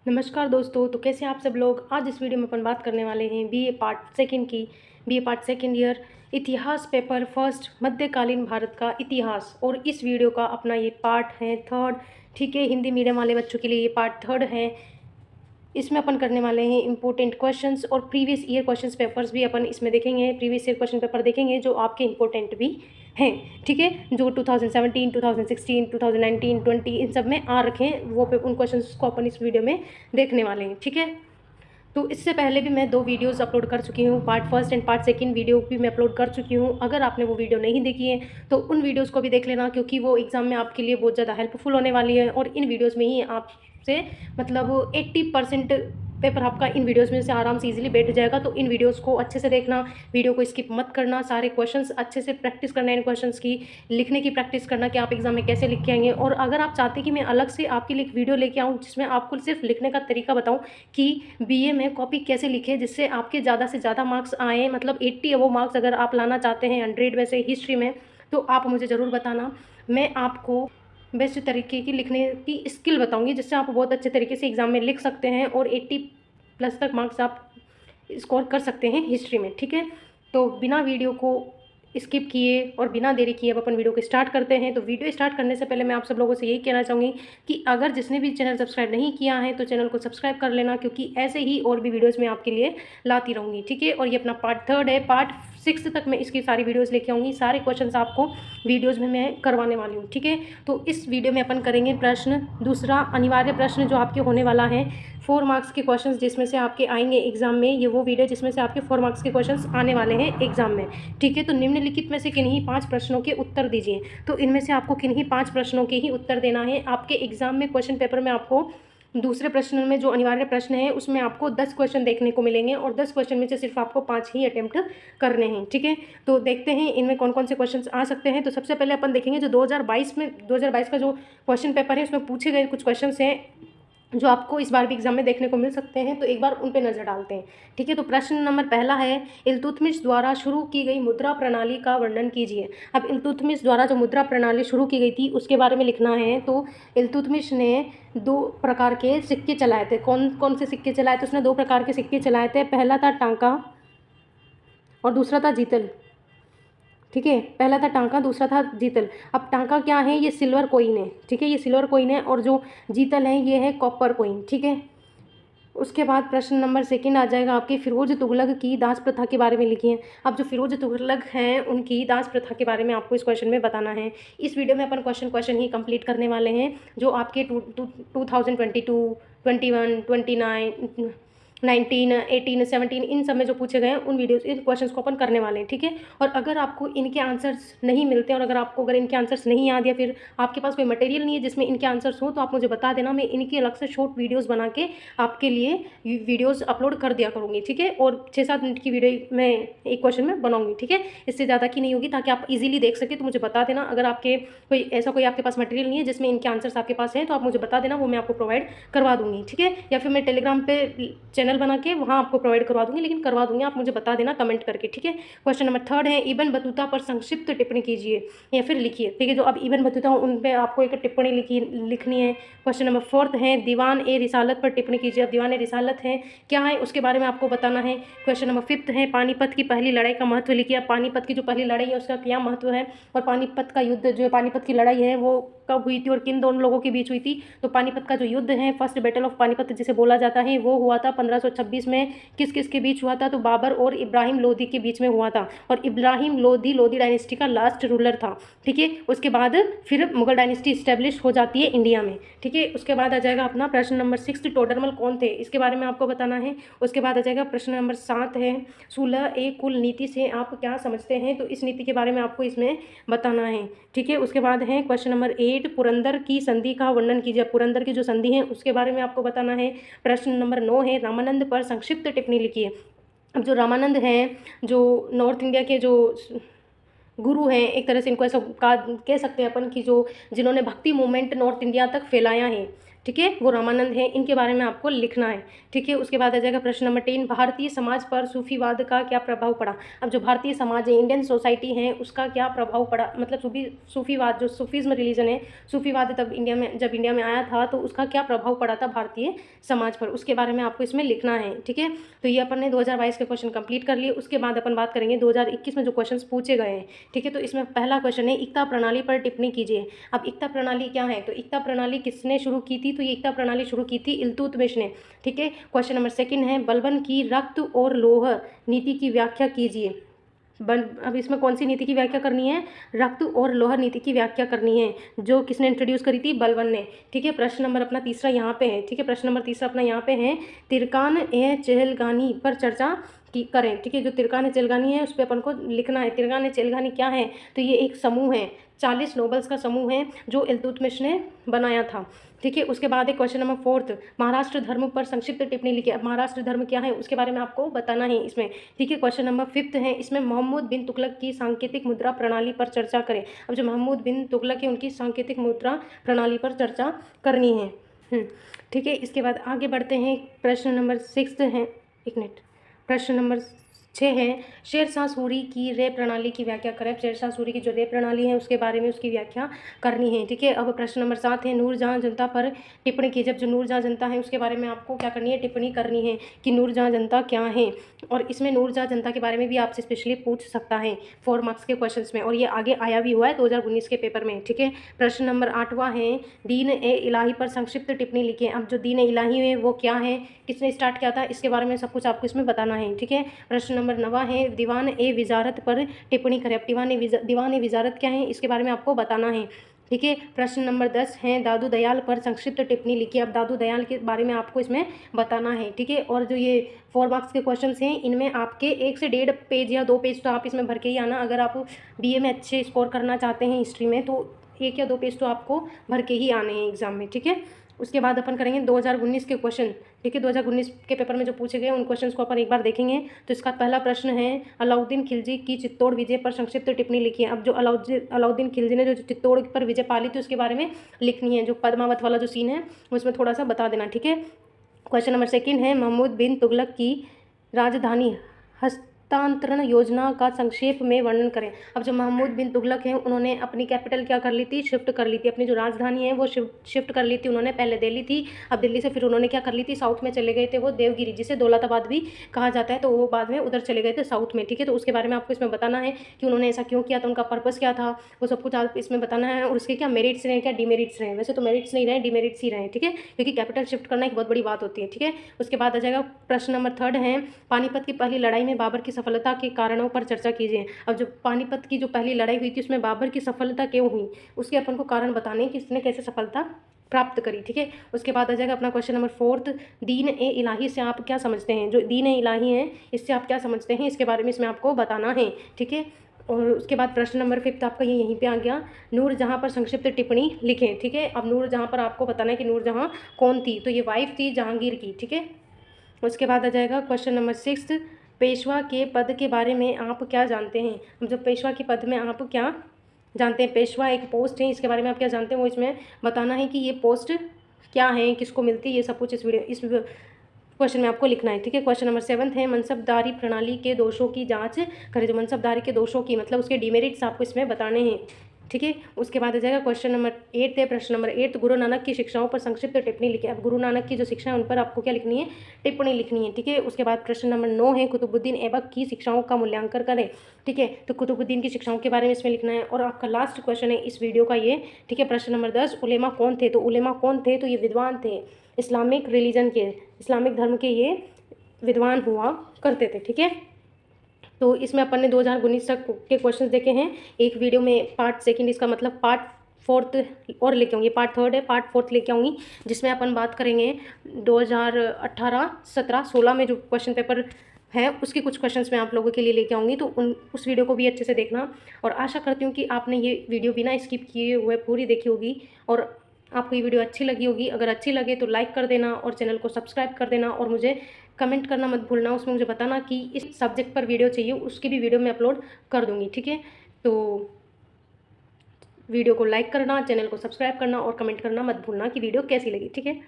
नमस्कार दोस्तों। तो कैसे हैं आप सब लोग। आज इस वीडियो में अपन बात करने वाले हैं बीए पार्ट सेकंड की। बीए पार्ट सेकंड ईयर इतिहास पेपर फर्स्ट मध्यकालीन भारत का इतिहास। और इस वीडियो का अपना ये पार्ट है थर्ड। ठीक है, हिंदी मीडियम वाले बच्चों के लिए ये पार्ट थर्ड है। इसमें अपन करने वाले हैं इंपॉर्टेंट क्वेश्चंस और प्रीवियस ईयर क्वेश्चंस पेपर्स भी अपन इसमें देखेंगे। प्रीवियस ईयर क्वेश्चन पेपर देखेंगे जो आपके इंपॉर्टेंट भी हैं। ठीक है, जो 2017, 2016, 2019, 20 इन सब में आ रखे हैं वो उन क्वेश्चंस को अपन इस वीडियो में देखने वाले हैं। ठीक है, तो इससे पहले भी मैं 2 वीडियोज़ अपलोड कर चुकी हूँ। Part first and part second video भी मैं अपलोड कर चुकी हूँ। अगर आपने वो वीडियो नहीं देखी है तो उन वीडियोज़ को भी देख लेना, क्योंकि वो एग्ज़ाम में आपके लिए बहुत ज़्यादा हेल्पफुल होने वाली है। और इन वीडियोज़ में ही आपसे मतलब 80% पेपर आपका इन वीडियोज़ में से आराम से ईजिली बैठ जाएगा। तो इन वीडियोज़ को अच्छे से देखना, वीडियो को स्किप मत करना, सारे क्वेश्चंस अच्छे से प्रैक्टिस करना, इन क्वेश्चंस की लिखने की प्रैक्टिस करना कि आप एग्जाम में कैसे लिख के आएंगे। और अगर आप चाहते हैं कि मैं अलग से आपके लिए एक वीडियो लेके आऊँ जिसमें आपको सिर्फ लिखने का तरीका बताऊँ कि बीए में कॉपी कैसे लिखे जिससे आपके ज़्यादा से ज़्यादा मार्क्स आएँ, मतलब 80 अबव मार्क्स अगर आप लाना चाहते हैं 100 में से हिस्ट्री में, तो आप मुझे ज़रूर बताना। मैं आपको बेस्ट तरीके की लिखने की स्किल बताऊंगी जिससे आप बहुत अच्छे तरीके से एग्ज़ाम में लिख सकते हैं और 80 प्लस तक मार्क्स आप स्कोर कर सकते हैं हिस्ट्री में। ठीक है, तो बिना वीडियो को स्किप किए और बिना देरी किए अब अपन वीडियो को स्टार्ट करते हैं। तो वीडियो स्टार्ट करने से पहले मैं आप सब लोगों से यही कहना चाहूँगी कि अगर जिसने भी चैनल सब्सक्राइब नहीं किया है तो चैनल को सब्सक्राइब कर लेना, क्योंकि ऐसे ही और भी वीडियोज़ मैं आपके लिए लाती रहूँगी। ठीक है, और ये अपना पार्ट थर्ड है। पार्ट 6 तक मैं इसकी सारी वीडियोज़ लेके आऊँगी। सारे क्वेश्चन आपको वीडियोज़ में मैं करवाने वाली हूँ। ठीक है, तो इस वीडियो में अपन करेंगे प्रश्न दूसरा अनिवार्य प्रश्न जो आपके होने वाला है 4 मार्क्स के क्वेश्चंस जिसमें से आपके आएंगे एग्जाम में। ये वो वीडियो जिसमें से आपके 4 मार्क्स के क्वेश्चंस आने वाले हैं एग्जाम में। ठीक है, तो निम्नलिखित में से किन्हीं 5 प्रश्नों के उत्तर दीजिए। तो इनमें से आपको किन्हीं 5 प्रश्नों के ही उत्तर देना है। आपके एग्जाम में क्वेश्चन पेपर में आपको दूसरे प्रश्न में जो अनिवार्य प्रश्न है उसमें आपको 10 क्वेश्चन देखने को मिलेंगे और 10 क्वेश्चन में से सिर्फ आपको 5 ही अटेम्प्ट करने हैं। ठीक है, तो देखते हैं इनमें कौन कौन से क्वेश्चन आ सकते हैं। तो सबसे पहले अपन देखेंगे जो 2022 का जो क्वेश्चन पेपर है उसमें पूछे गए कुछ क्वेश्चन हैं जो आपको इस बार भी एग्जाम में देखने को मिल सकते हैं। तो एक बार उन पे नज़र डालते हैं। ठीक है, तो प्रश्न नंबर पहला है, इल्तुतमिश द्वारा शुरू की गई मुद्रा प्रणाली का वर्णन कीजिए। अब इल्तुतमिश द्वारा जो मुद्रा प्रणाली शुरू की गई थी उसके बारे में लिखना है। तो इल्तुतमिश ने 2 प्रकार के सिक्के चलाए थे। कौन कौन से सिक्के चलाए थे? उसने 2 प्रकार के सिक्के चलाए थे। पहला था टांका और दूसरा था जीतल। ठीक है, पहला था टांका, दूसरा था जीतल। अब टांका क्या है? ये सिल्वर कोइन है। ठीक है, ये सिल्वर कोइन है। और जो जीतल है ये है कॉपर कोइन। ठीक है, उसके बाद प्रश्न नंबर सेकंड आ जाएगा आपके फिरोज तुगलक की दास प्रथा के बारे में लिखिए। अब जो फिरोज तुगलक हैं उनकी दास प्रथा के बारे में आपको इस क्वेश्चन में बताना है। इस वीडियो में अपन क्वेश्चन ही कंप्लीट करने वाले हैं जो आपके 2022, 21, 29, 19, 18, 17 इन सब में जो पूछे गए हैं उन क्वेश्चंस को अपन करने वाले हैं। ठीक है, और अगर आपको इनके आंसर्स नहीं मिलते और अगर इनके आंसर्स नहीं याद या फिर आपके पास कोई मटेरियल नहीं है जिसमें इनके आंसर्स हो तो आप मुझे बता देना। मैं इनकी अलग से शॉर्ट वीडियोज़ बना के आपके लिए वीडियोज़ अपलोड कर दिया करूँगी। ठीक है, और 6-7 मिनट की वीडियो मैं एक क्वेश्चन में बनाऊँगी। ठीक है, इससे ज़्यादा की नहीं होगी ताकि आप इजीली देख सके। तो मुझे बता देना अगर आपके कोई आपके पास मटेरियल नहीं है जिसमें इनके आंसर्स आपके पास हैं तो आप मुझे बता देना, वो मैं आपको प्रोवाइड करवा दूँगी। ठीक है, या फिर मैं टेलीग्राम पे चैनल बना के वहाँ आपको प्रोवाइड करवा दूँगी, लेकिन करवा दूँगी, आप मुझे बता देना कमेंट करके। ठीक है, क्वेश्चन नंबर थर्ड है, इब्न बतूता पर संक्षिप्त टिप्पणी कीजिए या फिर लिखिए। ठीक है, जो अब इब्न बतूता उन पर आपको एक टिप्पणी लिखनी है। क्वेश्चन नंबर फोर्थ है, दीवान ए रिसालत पर टिप्पणी कीजिए। अब दीवान ए रिसालत है क्या है उसके बारे में आपको बताना है। क्वेश्चन नंबर फिफ्थ है, पानीपत की पहली लड़ाई का महत्व लिखिए। अब पानीपत की जो पहली लड़ाई है उसका क्या महत्व है और पानीपत का युद्ध जो है पानीपत की लड़ाई है वो कब हुई थी और किन दोनों लोगों के बीच हुई थी। तो पानीपत का जो युद्ध है फर्स्ट बैटल ऑफ पानीपत जिसे बोला जाता है वो हुआ था 1526 में। किस किस के बीच हुआ था? तो बाबर और इब्राहिम लोदी के बीच में हुआ था। और इब्राहिम लोदी डायनेस्टी का लास्ट रूलर था। ठीक है, उसके बाद फिर मुगल डायनेस्टी इस्टेब्लिश हो जाती है इंडिया में। ठीक है, उसके बाद आ जाएगा अपना प्रश्न नंबर 6, टोडरमल कौन थे इसके बारे में आपको बताना है। उसके बाद आ जाएगा प्रश्न नंबर 7 है, 16 कुल नीति से आप क्या समझते हैं। तो इस नीति के बारे में आपको इसमें बताना है। ठीक है, उसके बाद है क्वेश्चन नंबर 8, पुरंदर की संधि का वर्णन कीजिए। पुरंदर की जो संधि है उसके बारे में आपको बताना है। प्रश्न नंबर 9 है, रामानंद पर संक्षिप्त टिप्पणी लिखिए। अब जो रामानंद हैं जो नॉर्थ इंडिया के जो गुरु हैं, एक तरह से इनको ऐसा कह सकते हैं अपन कि जो जिन्होंने भक्ति मूवमेंट नॉर्थ इंडिया तक फैलाया है। ठीक है, वो रामानंद हैं, इनके बारे में आपको लिखना है। ठीक है, उसके बाद आ जाएगा प्रश्न नंबर 10, भारतीय समाज पर सूफीवाद का क्या प्रभाव पड़ा। अब जो भारतीय समाज है, इंडियन सोसाइटी है, उसका क्या प्रभाव पड़ा, मतलब सूफीवाद जो सूफीज़्म रिलीजन है, सूफीवाद जब इंडिया में आया था तो उसका क्या प्रभाव पड़ा था भारतीय समाज पर, उसके बारे में आपको इसमें लिखना है। ठीक है, तो ये अपन ने 2022 के क्वेश्चन कंप्लीट कर लिए। उसके बाद अपन बात करेंगे 2021 में जो क्वेश्चन पूछे गए हैं। ठीक है, तो इसमें पहला क्वेश्चन है इक्ता प्रणाली पर टिप्पणी कीजिए। अब इक्ता प्रणाली क्या है, तो इक्ता प्रणाली किसने शुरू की थी, तो ये इक्ता प्रणाली शुरू की थी इल्तुतमिश ने। ठीक है, क्वेश्चन नंबर 2 है बलबन की रक्त और लौह नीति की व्याख्या कीजिए। अब इसमें कौन सी नीति की व्याख्या करनी है, रक्त और लौह नीति की व्याख्या करनी है, जो किसने इंट्रोड्यूस करी थी, बलबन ने। ठीक है, प्रश्न नंबर अपना तीसरा यहाँ पे है। ठीक है, प्रश्न नंबर तीसरा अपना यहाँ पे है तिरकान ए चेहलगानी पर चर्चा की करें। ठीक है, जो तिरकान ए चेहलगानी है उस पर अपन को लिखना है। तिरकान ए चेहलगानी क्या है, तो ये एक समूह है, 40 नोबल्स का समूह है जो इल्तुतमिश ने बनाया था। ठीक है, उसके बाद एक क्वेश्चन नंबर 4 महाराष्ट्र धर्म पर संक्षिप्त टिप्पणी लिखिए। अब महाराष्ट्र धर्म क्या है उसके बारे में आपको बताना है इसमें। ठीक है, क्वेश्चन नंबर 5 है इसमें मोहम्मद बिन तुगलक की सांकेतिक मुद्रा प्रणाली पर चर्चा करें। अब जो मोहम्मद बिन तुगलक है उनकी सांकेतिक मुद्रा प्रणाली पर चर्चा करनी है। ठीक है, इसके बाद आगे बढ़ते हैं। प्रश्न नंबर 6 है, एक मिनट, प्रश्न नंबर 6 है शेरशाह सूरी की रे प्रणाली की व्याख्या करें। शेरशाह सूरी की जो रे प्रणाली है उसके बारे में उसकी व्याख्या करनी है। ठीक है, अब प्रश्न नंबर 7 है नूरजहां जनता पर टिप्पणी कीजिए। जब जो नूरजहां जनता है उसके बारे में आपको क्या करनी है, टिप्पणी करनी है कि नूरजहां जनता क्या है। और इसमें नूरजहां जनता के बारे में भी आपसे स्पेशली पूछ सकता है 4 मार्क्स के क्वेश्चन में, और ये आगे आया भी हुआ है 2019 के पेपर में। ठीक है, प्रश्न नंबर 8वां है दीन ए इलाही पर संक्षिप्त टिप्पणी लिखिए। अब जो दीन ए इलाही है वो क्या है, किसने स्टार्ट किया था, इसके बारे में सब कुछ आपको इसमें बताना है। ठीक है, प्रश्न नंबर 9 है दीवान ए विजारत पर टिप्पणी करें। अब दीवान ए विजारत क्या है इसके बारे में आपको बताना है। ठीक है, प्रश्न नंबर 10 है दादू दयाल पर संक्षिप्त टिप्पणी लिखिए। अब दादू दयाल के बारे में आपको इसमें बताना है। ठीक है, और जो ये 4 मार्क्स के क्वेश्चन हैं इनमें आपके 1 से 1.5 पेज या 2 पेज तो आप इसमें भर के ही आना। अगर आप BA में अच्छे स्कोर करना चाहते हैं हिस्ट्री में तो 1 या 2 पेज तो आपको भर के ही आने हैं एग्जाम में। ठीक है, उसके बाद अपन करेंगे 2019 के क्वेश्चन। ठीक है, 2019 के पेपर में जो पूछे गए उन क्वेश्चंस को अपन एक बार देखेंगे। तो इसका पहला प्रश्न है अलाउद्दीन खिलजी की चित्तौड़ विजय पर संक्षिप्त टिप्पणी लिखिए। अब जो अलाउद्दीन खिलजी ने जो चित्तौड़ पर विजय पाली थी उसके बारे में लिखनी है। जो पद्मावत वाला जो सीन है उसमें थोड़ा सा बता देना। ठीक है, क्वेश्चन नंबर 2 है महमूद बिन तुगलक की राजधानी हस्तांतरण योजना का संक्षेप में वर्णन करें। अब जो महमूद बिन तुगलक हैं उन्होंने अपनी कैपिटल क्या कर ली थी, शिफ्ट कर ली थी। अपनी जो राजधानी है वो शिफ्ट कर ली थी उन्होंने, पहले दिल्ली थी, अब दिल्ली से फिर उन्होंने क्या कर ली थी, साउथ में चले गए थे वो देवगिरी, जिसे दौलताबाद भी कहा जाता है, तो वो बाद में उधर चले गए थे साउथ में। ठीक है, तो उसके बारे में आपको इसमें बताना है कि उन्होंने ऐसा क्यों किया था, उनका पर्पस क्या था, वो सब कुछ आप इसमें बताना है। और उसके क्या मेरिट्स रहे, क्या डिमेरिट्स रहे। वैसे तो मेरिट्स नहीं रहे, डिमेरिट्स ही रहे। ठीक है, क्योंकि कैपिटल शिफ्ट करना एक बहुत बड़ी बात होती है। ठीक है, उसके बाद आ जाएगा प्रश्न नंबर 3 है पानीपत की पहली लड़ाई में बाबर की सफलता के कारणों पर चर्चा कीजिए। अब जो पानीपत की जो पहली लड़ाई हुई थी उसमें बाबर की सफलता क्यों हुई, उसके अपन को कारण बताने कि इसने कैसे सफलता प्राप्त करी। ठीक है, उसके बाद आ जाएगा अपना क्वेश्चन नंबर 4 दीन ए इलाही से आप क्या समझते हैं। जो दीन ए इलाही है इससे आप क्या समझते हैं इसके बारे में इसमें आपको बताना है। ठीक है, और उसके बाद प्रश्न नंबर 5 आपका ये यहीं पे आ गया नूरजहां पर संक्षिप्त टिप्पणी लिखें। ठीक है, अब नूरजहां पर आपको बताना है कि नूरजहां कौन थी, तो ये वाइफ थी जहांगीर की। ठीक है, उसके बाद आ जाएगा क्वेश्चन नंबर 6 पेशवा के पद के बारे में आप क्या जानते हैं। अब जब पेशवा के पद में आप क्या जानते हैं, पेशवा एक पोस्ट है, इसके बारे में आप क्या जानते हैं वो इसमें बताना है कि ये पोस्ट क्या है, किसको मिलती है, ये सब कुछ इस क्वेश्चन में आपको लिखना है। ठीक है, क्वेश्चन नंबर 7 है मनसबदारी प्रणाली के दोषों की जांच करें। जो मनसबदारी के दोषों की मतलब उसके डिमेरिट्स आपको इसमें बताने हैं। ठीक है, उसके बाद आ जाएगा क्वेश्चन नंबर 8 है प्रश्न नंबर 8 गुरु नानक की शिक्षाओं पर संक्षिप्त टिप्पणी लिखिए। अब गुरु नानक की जो शिक्षा है उन पर आपको क्या लिखनी है, टिप्पणी लिखनी है। ठीक है, उसके बाद प्रश्न नंबर 9 है कुतुबुद्दीन ऐबक की शिक्षाओं का मूल्यांकन करें। ठीक है, तो कुतुबुद्दीन की शिक्षाओं के बारे में इसमें लिखना है। और आपका लास्ट क्वेश्चन है इस वीडियो का ये। ठीक है, प्रश्न नंबर 10 उलेमा कौन थे। तो उलेमा कौन थे, तो ये विद्वान थे, इस्लामिक रिलीजन के, इस्लामिक धर्म के ये विद्वान हुआ करते थे। ठीक है, तो इसमें अपन ने 2019 तक के क्वेश्चंस देखे हैं एक वीडियो में। पार्ट 2 इसका मतलब पार्ट 4 और लेके आऊँगी, पार्ट 3 है, पार्ट 4 लेके आऊँगी जिसमें अपन बात करेंगे 2018, 17, 16 में जो क्वेश्चन पेपर है उसके कुछ क्वेश्चंस मैं आप लोगों के लिए लेके आऊँगी। तो उस वीडियो को भी अच्छे से देखना, और आशा करती हूँ कि आपने ये वीडियो बिना स्किप किए हुए पूरी देखी होगी और आपको ये वीडियो अच्छी लगी होगी। अगर अच्छी लगे तो लाइक कर देना और चैनल को सब्सक्राइब कर देना, और मुझे कमेंट करना मत भूलना, उसमें मुझे बताना कि इस सब्जेक्ट पर वीडियो चाहिए, उसकी भी वीडियो मैं अपलोड कर दूँगी। ठीक है, तो वीडियो को लाइक करना, चैनल को सब्सक्राइब करना और कमेंट करना मत भूलना कि वीडियो कैसी लगी। ठीक है।